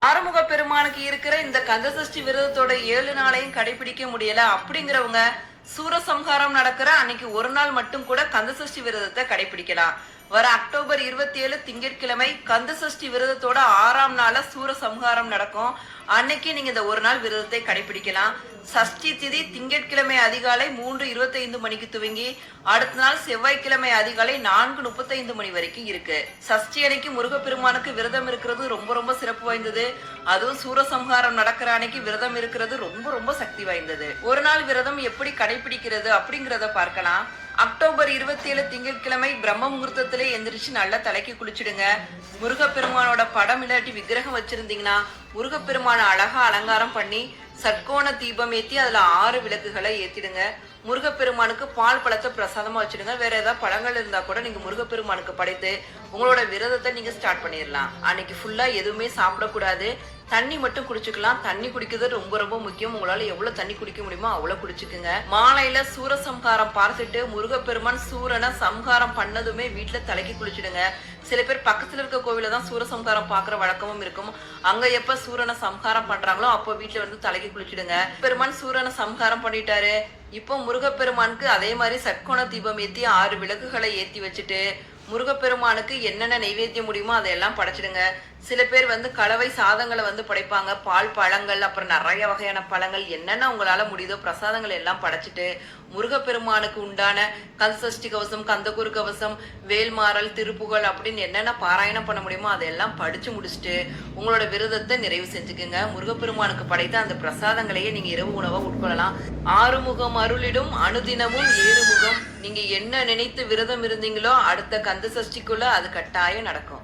ஆறுமுக பெருமானுக்கு இருக்கிற இந்த கந்தசஷ்டி விரதத்தோட 7 நாளையும் கடைபிடிக்க முடியல அப்படிங்கிறவங்க சூரசம்ஹாரம் நடக்கிற அன்னைக்கு ஒரு நாள் மட்டும் கூட கந்தசஷ்டி விரதத்தை கடைபிடிக்கலாம். வர அக்டோபர் 27 திங்கட்கிழமை கந்தசஷ்டி விரதத்தோட 6ஆம் நாள சூரசம்ஹாரம் நடக்கும். அன்னைக்கு நீங்க இந்த ஒரு நாள் விரதத்தை கடைபிடிக்கலாம். சஷ்டி திதி திங்கட்கிழமை அதிகாலை 3:25 மணிக்கு துவங்கி அடுத்த நாள் செவ்வாய்க்கிழமை அதிகாலை 4:35 மணி வரைக்கும் இருக்கு. சஷ்டி அன்னைக்கு முருகப்பெருமானுக்கு விரதம் இருக்கிறது ரொம்ப ரொம்ப சிறப்பு வாய்ந்தது. அதுவும் சூரசம்ஹாரம் நடக்கிற அன்னைக்கு விரதம் இருக்கிறது ரொம்ப ரொம்ப சக்தி வாய்ந்தது. ஒரு நாள் விரதம் எப்படி கடைபிடிக்கிறது அப்படிங்கறத பார்க்கலாம். அக்டோபர் 27 திங்கட்கிழமை பிரம்ம முகூர்த்தத்திலே எந்திரிச்சு நல்லா தலைக்கு குளிச்சுடுங்க. முருகப்பெருமானோட படம் இல்லாட்டி விக்கிரகம் வச்சிருந்தீங்கன்னா முருகப்பெருமான அழகா அலங்காரம் பண்ணி சட்கோண தீபம் ஏத்தி அதுல 6 விளக்குகளை ஏத்திடுங்க. முருகப்பெருமானுக்கு பால் பழத்தை பிரசாதமா வச்சிடுங்க. வேற ஏதாவது பழங்கள் இருந்தா கூட நீங்க முருகப்பெருமானுக்கு படைத்து உங்களோட விரதத்தை நீங்க ஸ்டார்ட் பண்ணிடலாம். அன்னைக்கு ஃபுல்லா எதுவுமே சாப்பிடக்கூடாது. தண்ணி மட்டும் குடிச்சுக்கலாம். தண்ணி குடிக்கிறது ரொம்ப ரொம்ப முக்கியம். உங்களால எவ்வளவு தண்ணி குடிக்க முடியுமோ அவ்வளவு குடிச்சுக்குங்க. மாலையில சூரசம்ஹாரம் பார்த்துட்டு முருகப்பெருமான் சூரனை சம்ஹாரம் பண்ணதுமே வீட்டுல தலைக்கு குளிச்சுடுங்க. சில பேர் பக்கத்துல இருக்க கோவில தான் சூரசம்ஹாரம் பாக்குற வழக்கமும் இருக்கும். அங்க எப்ப சூரனை சம்ஹாரம் பண்றாங்களோ அப்போ வீட்டுல வந்து தலைக்கு குளிச்சுடுங்க. பெருமான் சூரனை சம்ஹாரம் பண்ணிட்டாரு. இப்போ முருகப்பெருமானுக்கு அதே மாதிரி சட்கோண தீபம் ஏத்தி 6 விளக்குகளை ஏத்தி வச்சுட்டு முருகப்பெருமானுக்கு என்னென்ன நைவேத்தியம் முடியுமோ அதையெல்லாம் படைச்சிடுங்க. சில பேர் வந்து கலவை சாதங்களை வந்து படைப்பாங்க. பால் பழங்கள் அப்புறம் நிறைய வகையான பழங்கள் என்னென்ன உங்களால முடியுதோ பிரசாதங்கள் எல்லாம் படைச்சிட்டு முருகப்பெருமானுக்கு உண்டான கந்தசஷ்டி கவசம், கந்தகுரு கவசம், வேல்மாறல், திருப்புகழ் அப்படின்னு என்னென்ன பாராயணம் பண்ண முடியுமோ அதெல்லாம் படிச்சு முடிச்சுட்டு உங்களோட விரதத்தை நிறைவு செஞ்சுக்குங்க. முருகப்பெருமானுக்கு படைத்த அந்த பிரசாதங்களையே நீங்க இரவு உணவா உட்கொள்ளலாம். 6 முகம் அருளிடும் அனுதினமும் 7 முகம். நீங்க என்ன நினைத்து விரதம் இருந்தீங்களோ அடுத்த கந்தசஷ்டிக்குள்ள அது கட்டாயம் நடக்கும்.